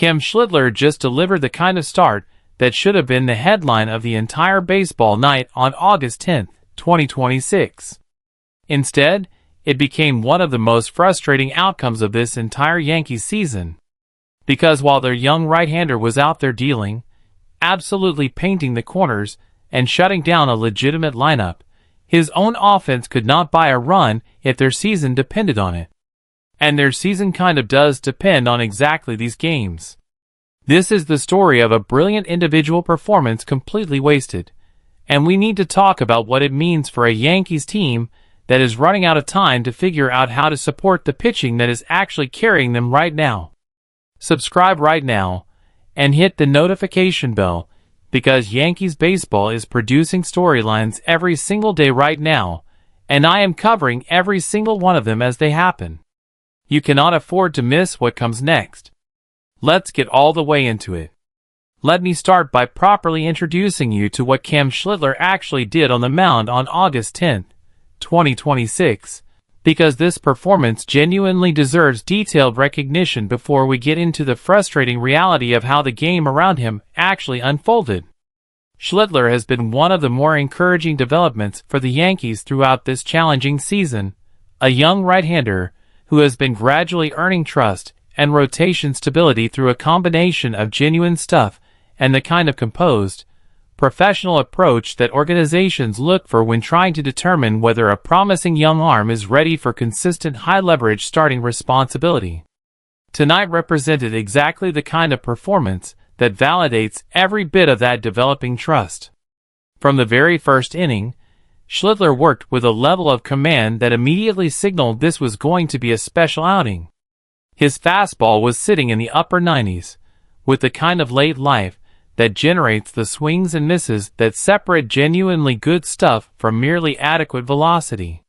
Cam Schlittler just delivered the kind of start that should have been the headline of the entire baseball night on August 10, 2026. Instead, it became one of the most frustrating outcomes of this entire Yankees season. Because while their young right-hander was out there dealing, absolutely painting the corners, and shutting down a legitimate lineup, his own offense could not buy a run if their season depended on it. And their season kind of does depend on exactly these games. This is the story of a brilliant individual performance completely wasted, and we need to talk about what it means for a Yankees team that is running out of time to figure out how to support the pitching that is actually carrying them right now. Subscribe right now, and hit the notification bell, because Yankees baseball is producing storylines every single day right now, and I am covering every single one of them as they happen. You cannot afford to miss what comes next. Let's get all the way into it. Let me start by properly introducing you to what Cam Schlittler actually did on the mound on August 10, 2026, because this performance genuinely deserves detailed recognition before we get into the frustrating reality of how the game around him actually unfolded. Schlittler has been one of the more encouraging developments for the Yankees throughout this challenging season, a young right-hander who has been gradually earning trust and rotation stability through a combination of genuine stuff and the kind of composed, professional approach that organizations look for when trying to determine whether a promising young arm is ready for consistent high-leverage starting responsibility. Tonight represented exactly the kind of performance that validates every bit of that developing trust. From the very first inning, Schlittler worked with a level of command that immediately signaled this was going to be a special outing. His fastball was sitting in the upper 90s, with the kind of late life that generates the swings and misses that separate genuinely good stuff from merely adequate velocity.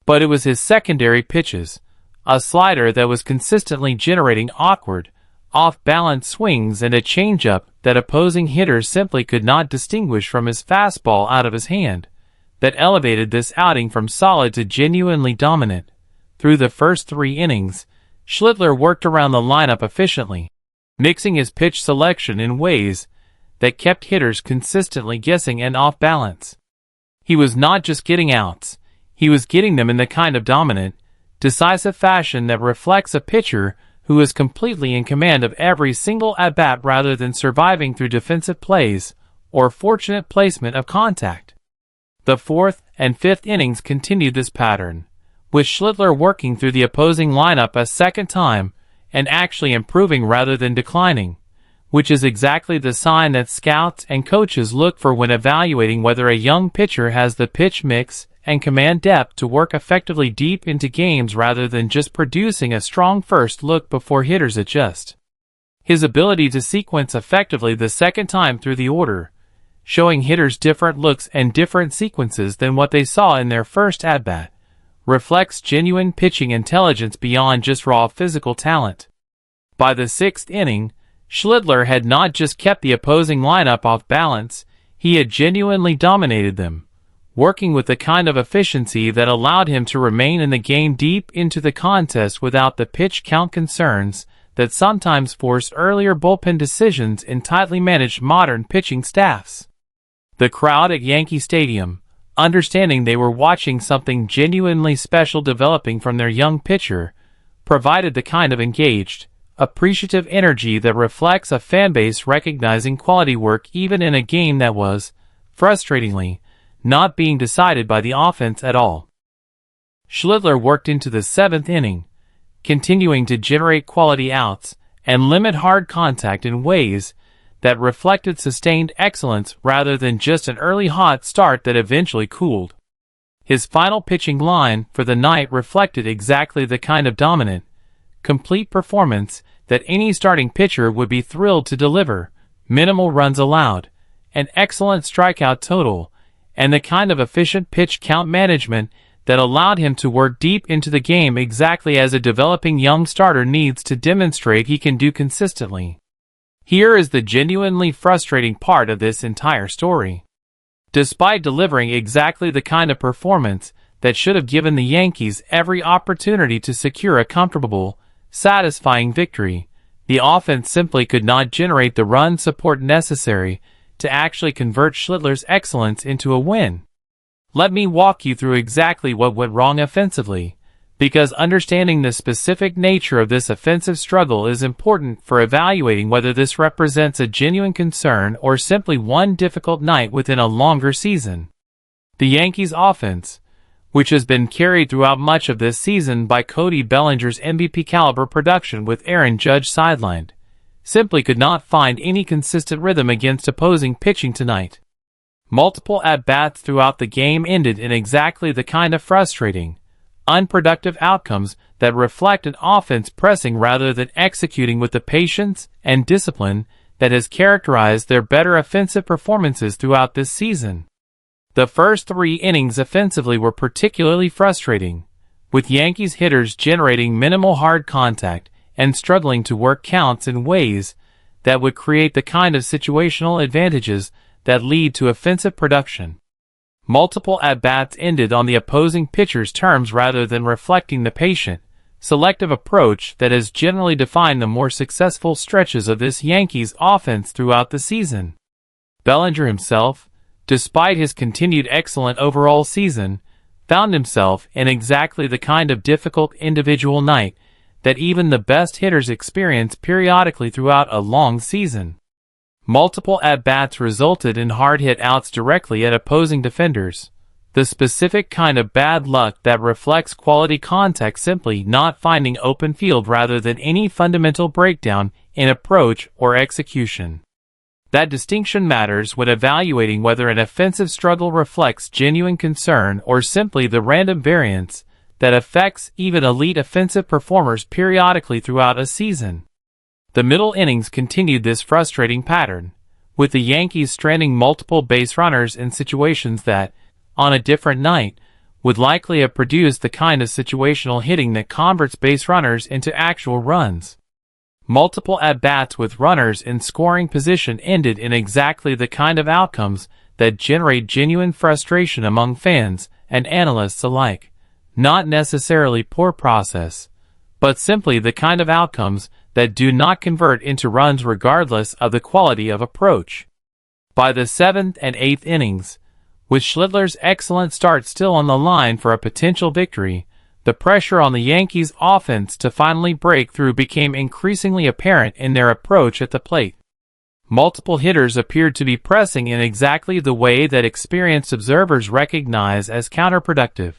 But it was his secondary pitches, a slider that was consistently generating awkward, off-balance swings and a changeup that opposing hitters simply could not distinguish from his fastball out of his hand, that elevated this outing from solid to genuinely dominant. Through the first 3 innings, Schlittler worked around the lineup efficiently, mixing his pitch selection in ways that kept hitters consistently guessing and off balance. He was not just getting outs, he was getting them in the kind of dominant, decisive fashion that reflects a pitcher who is completely in command of every single at-bat rather than surviving through defensive plays or fortunate placement of contact. The 4th and 5th innings continued this pattern, with Schlittler working through the opposing lineup a second time and actually improving rather than declining, which is exactly the sign that scouts and coaches look for when evaluating whether a young pitcher has the pitch mix and command depth to work effectively deep into games rather than just producing a strong first look before hitters adjust. His ability to sequence effectively the second time through the order, showing hitters different looks and different sequences than what they saw in their first at-bat, reflects genuine pitching intelligence beyond just raw physical talent. By the 6th inning, Schlittler had not just kept the opposing lineup off balance, he had genuinely dominated them, working with the kind of efficiency that allowed him to remain in the game deep into the contest without the pitch count concerns that sometimes forced earlier bullpen decisions in tightly managed modern pitching staffs. The crowd at Yankee Stadium, understanding they were watching something genuinely special developing from their young pitcher, provided the kind of engaged, appreciative energy that reflects a fanbase recognizing quality work even in a game that was, frustratingly, not being decided by the offense at all. Schlittler worked into the 7th inning, continuing to generate quality outs and limit hard contact in ways that reflected sustained excellence rather than just an early hot start that eventually cooled. His final pitching line for the night reflected exactly the kind of dominant, complete performance that any starting pitcher would be thrilled to deliver: minimal runs allowed, an excellent strikeout total, and the kind of efficient pitch count management that allowed him to work deep into the game exactly as a developing young starter needs to demonstrate he can do consistently. Here is the genuinely frustrating part of this entire story. Despite delivering exactly the kind of performance that should have given the Yankees every opportunity to secure a comfortable, satisfying victory, the offense simply could not generate the run support necessary to actually convert Schlittler's excellence into a win. Let me walk you through exactly what went wrong offensively, because understanding the specific nature of this offensive struggle is important for evaluating whether this represents a genuine concern or simply one difficult night within a longer season. The Yankees' offense, which has been carried throughout much of this season by Cody Bellinger's MVP-caliber production with Aaron Judge sidelined, simply could not find any consistent rhythm against opposing pitching tonight. Multiple at-bats throughout the game ended in exactly the kind of frustrating, unproductive outcomes that reflect an offense pressing rather than executing with the patience and discipline that has characterized their better offensive performances throughout this season. The first 3 innings offensively were particularly frustrating, with Yankees hitters generating minimal hard contact and struggling to work counts in ways that would create the kind of situational advantages that lead to offensive production. Multiple at-bats ended on the opposing pitcher's terms rather than reflecting the patient, selective approach that has generally defined the more successful stretches of this Yankees offense throughout the season. Bellinger himself, despite his continued excellent overall season, found himself in exactly the kind of difficult individual night that even the best hitters experience periodically throughout a long season. Multiple at-bats resulted in hard-hit outs directly at opposing defenders, the specific kind of bad luck that reflects quality contact simply not finding open field rather than any fundamental breakdown in approach or execution. That distinction matters when evaluating whether an offensive struggle reflects genuine concern or simply the random variance that affects even elite offensive performers periodically throughout a season. The middle innings continued this frustrating pattern, with the Yankees stranding multiple base runners in situations that, on a different night, would likely have produced the kind of situational hitting that converts base runners into actual runs. Multiple at-bats with runners in scoring position ended in exactly the kind of outcomes that generate genuine frustration among fans and analysts alike. Not necessarily poor process, but simply the kind of outcomes that do not convert into runs regardless of the quality of approach. By the 7th and 8th innings, with Schlittler's excellent start still on the line for a potential victory, the pressure on the Yankees' offense to finally break through became increasingly apparent in their approach at the plate. Multiple hitters appeared to be pressing in exactly the way that experienced observers recognize as counterproductive,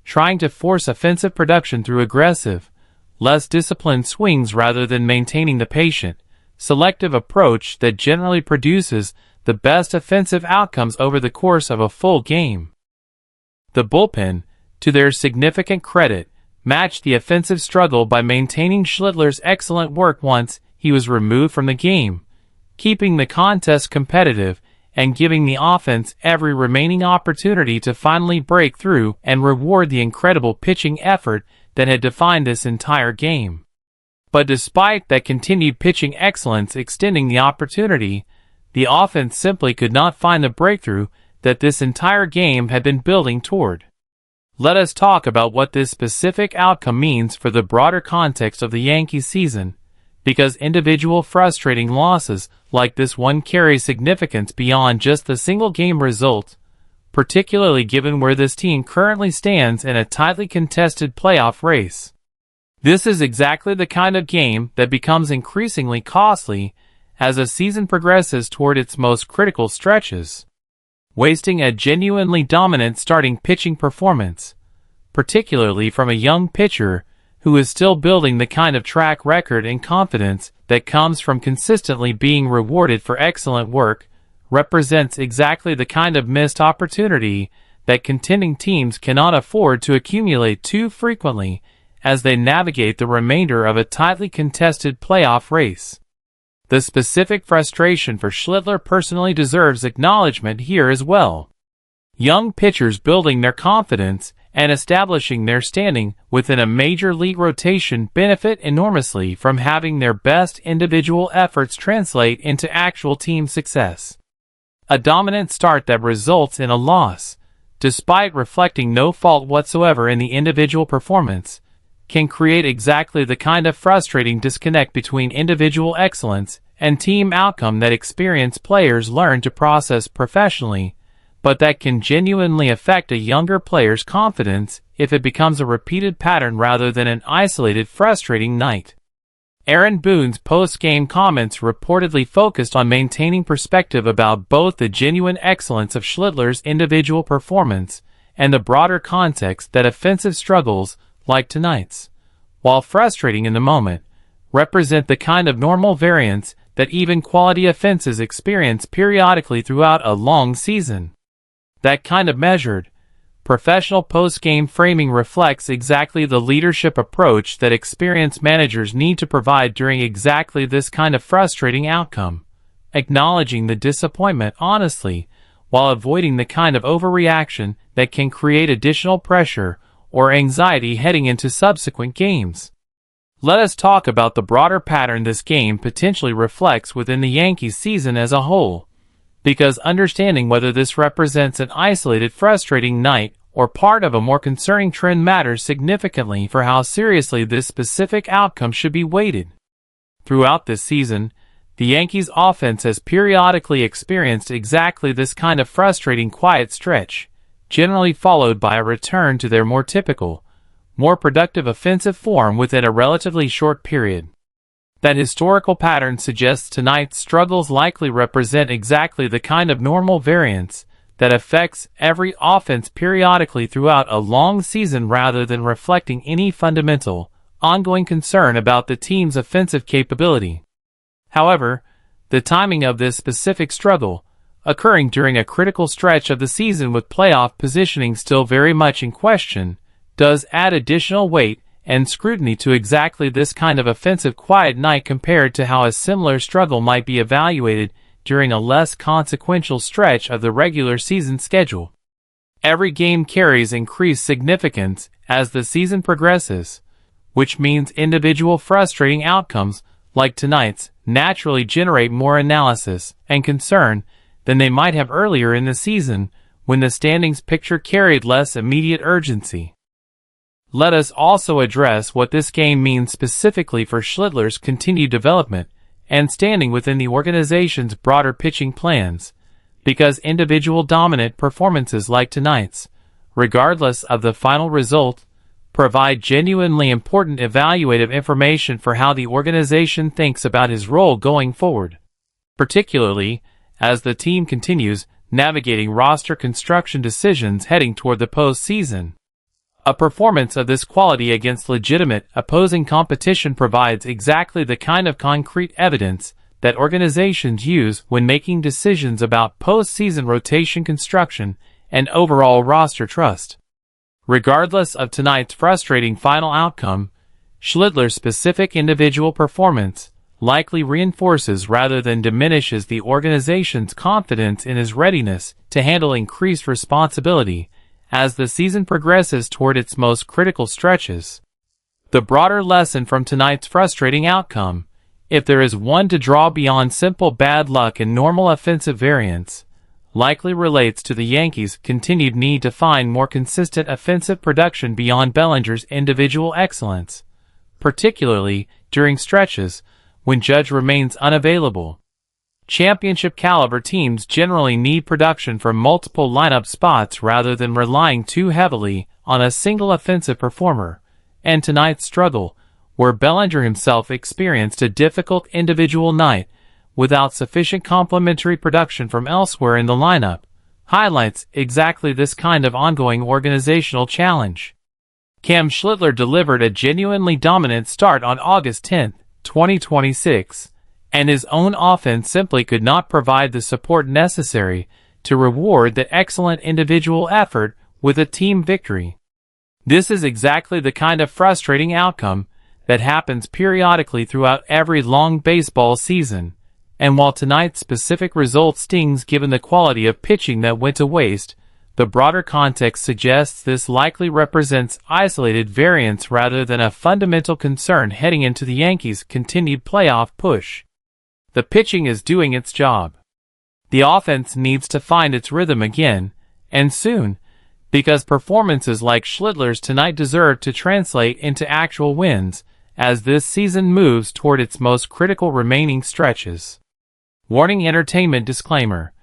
trying to force offensive production through aggressive, less disciplined swings rather than maintaining the patient, selective approach that generally produces the best offensive outcomes over the course of a full game. The bullpen, to their significant credit, matched the offensive struggle by maintaining Schlittler's excellent work once he was removed from the game, keeping the contest competitive and giving the offense every remaining opportunity to finally break through and reward the incredible pitching effort that had defined this entire game. But despite that continued pitching excellence extending the opportunity, the offense simply could not find the breakthrough that this entire game had been building toward. Let us talk about what this specific outcome means for the broader context of the Yankees season, because individual frustrating losses like this one carry significance beyond just the single game result, particularly given where this team currently stands in a tightly contested playoff race. This is exactly the kind of game that becomes increasingly costly as a season progresses toward its most critical stretches. Wasting a genuinely dominant starting pitching performance, particularly from a young pitcher who is still building the kind of track record and confidence that comes from consistently being rewarded for excellent work, represents exactly the kind of missed opportunity that contending teams cannot afford to accumulate too frequently as they navigate the remainder of a tightly contested playoff race. The specific frustration for Schlittler personally deserves acknowledgement here as well. Young pitchers building their confidence and establishing their standing within a major league rotation benefit enormously from having their best individual efforts translate into actual team success. A dominant start that results in a loss, despite reflecting no fault whatsoever in the individual performance, can create exactly the kind of frustrating disconnect between individual excellence and team outcome that experienced players learn to process professionally, but that can genuinely affect a younger player's confidence if it becomes a repeated pattern rather than an isolated frustrating night. Aaron Boone's post-game comments reportedly focused on maintaining perspective about both the genuine excellence of Schlittler's individual performance and the broader context that offensive struggles, like tonight's, while frustrating in the moment, represent the kind of normal variance that even quality offenses experience periodically throughout a long season. That kind of measured, professional post-game framing reflects exactly the leadership approach that experienced managers need to provide during exactly this kind of frustrating outcome, acknowledging the disappointment honestly, while avoiding the kind of overreaction that can create additional pressure or anxiety heading into subsequent games. Let us talk about the broader pattern this game potentially reflects within the Yankees season as a whole, because understanding whether this represents an isolated frustrating night or part of a more concerning trend matters significantly for how seriously this specific outcome should be weighted. Throughout this season, the Yankees' offense has periodically experienced exactly this kind of frustrating quiet stretch, generally followed by a return to their more typical, more productive offensive form within a relatively short period. That historical pattern suggests tonight's struggles likely represent exactly the kind of normal variance that affects every offense periodically throughout a long season rather than reflecting any fundamental, ongoing concern about the team's offensive capability. However, the timing of this specific struggle, occurring during a critical stretch of the season with playoff positioning still very much in question, does add additional weight and scrutiny to exactly this kind of offensive quiet night compared to how a similar struggle might be evaluated during a less consequential stretch of the regular season schedule. Every game carries increased significance as the season progresses, which means individual frustrating outcomes, like tonight's, naturally generate more analysis and concern than they might have earlier in the season when the standings picture carried less immediate urgency. Let us also address what this game means specifically for Schlittler's continued development and standing within the organization's broader pitching plans, because individual dominant performances like tonight's, regardless of the final result, provide genuinely important evaluative information for how the organization thinks about his role going forward, particularly as the team continues navigating roster construction decisions heading toward the postseason. A performance of this quality against legitimate opposing competition provides exactly the kind of concrete evidence that organizations use when making decisions about postseason rotation construction and overall roster trust. Regardless of tonight's frustrating final outcome, Schlittler's specific individual performance likely reinforces rather than diminishes the organization's confidence in his readiness to handle increased responsibility as the season progresses toward its most critical stretches. The broader lesson from tonight's frustrating outcome, if there is one to draw beyond simple bad luck and normal offensive variance, likely relates to the Yankees' continued need to find more consistent offensive production beyond Bellinger's individual excellence, particularly during stretches when Judge remains unavailable. Championship-caliber teams generally need production from multiple lineup spots rather than relying too heavily on a single offensive performer, and tonight's struggle, where Bellinger himself experienced a difficult individual night without sufficient complementary production from elsewhere in the lineup, highlights exactly this kind of ongoing organizational challenge. Cam Schlittler delivered a genuinely dominant start on August 10, 2026, and his own offense simply could not provide the support necessary to reward the excellent individual effort with a team victory. This is exactly the kind of frustrating outcome that happens periodically throughout every long baseball season, and while tonight's specific result stings given the quality of pitching that went to waste, the broader context suggests this likely represents isolated variance rather than a fundamental concern heading into the Yankees' continued playoff push. The pitching is doing its job. The offense needs to find its rhythm again, and soon, Because performances like Schlittler's tonight deserve to translate into actual wins, as this season moves toward its most critical remaining stretches. Warning: entertainment disclaimer.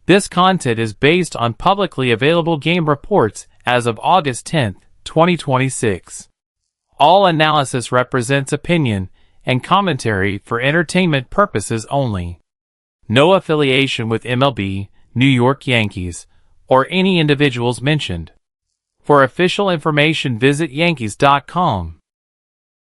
This content is based on publicly available game reports as of August 10, 2026. All analysis represents opinion and commentary for entertainment purposes only. No affiliation with MLB, New York Yankees, or any individuals mentioned. For official information, visit Yankees.com.